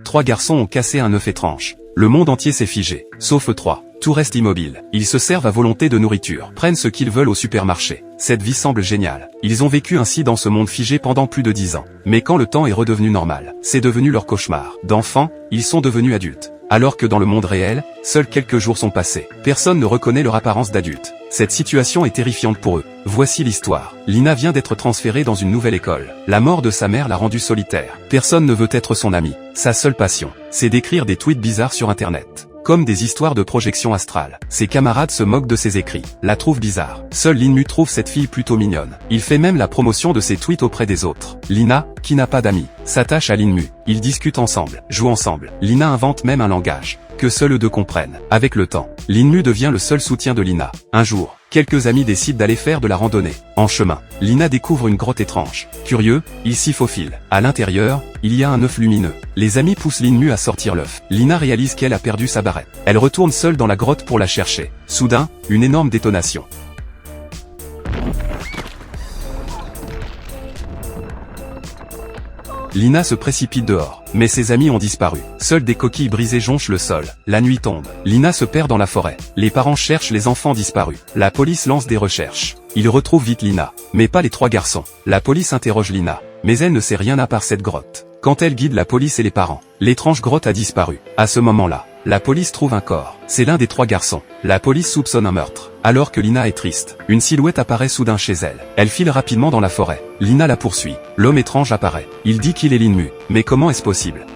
3 garçons ont cassé un œuf étrange. Le monde entier s'est figé, sauf eux 3. Tout reste immobile. Ils se servent à volonté de nourriture, prennent ce qu'ils veulent au supermarché. Cette vie semble géniale. Ils ont vécu ainsi dans ce monde figé pendant plus de 10 ans. Mais quand le temps est redevenu normal, c'est devenu leur cauchemar. D'enfants, ils sont devenus adultes. Alors que dans le monde réel, seuls quelques jours sont passés. Personne ne reconnaît leur apparence d'adulte. Cette situation est terrifiante pour eux. Voici l'histoire. Lina vient d'être transférée dans une nouvelle école. La mort de sa mère l'a rendue solitaire. Personne ne veut être son ami. Sa seule passion, c'est d'écrire des tweets bizarres sur Internet. Comme des histoires de projection astrale. Ses camarades se moquent de ses écrits, la trouvent bizarre. Seul Linmu trouve cette fille plutôt mignonne. Il fait même la promotion de ses tweets auprès des autres. Lina, qui n'a pas d'amis, s'attache à Linmu. Ils discutent ensemble, jouent ensemble. Lina invente même un langage que seuls eux deux comprennent. Avec le temps, Linmu devient le seul soutien de Lina. Un jour, quelques amis décident d'aller faire de la randonnée. En chemin, Lina découvre une grotte étrange. Curieux, il s'y faufile. À l'intérieur, il y a un œuf lumineux. Les amis poussent Linmu à sortir l'œuf. Lina réalise qu'elle a perdu sa barrette. Elle retourne seule dans la grotte pour la chercher. Soudain, une énorme détonation. Lina se précipite dehors, mais ses amis ont disparu. Seules des coquilles brisées jonchent le sol. La nuit tombe. Lina se perd dans la forêt. Les parents cherchent les enfants disparus. La police lance des recherches. Ils retrouvent vite Lina, mais pas les 3 garçons. La police interroge Lina, mais elle ne sait rien à part cette grotte. Quand elle guide la police et les parents, l'étrange grotte a disparu. À ce moment-là, la police trouve un corps. C'est l'un des 3 garçons. La police soupçonne un meurtre. Alors que Lina est triste, une silhouette apparaît soudain chez elle. Elle file rapidement dans la forêt. Lina la poursuit. L'homme étrange apparaît. Il dit qu'il est Linmu. Mais comment est-ce possible?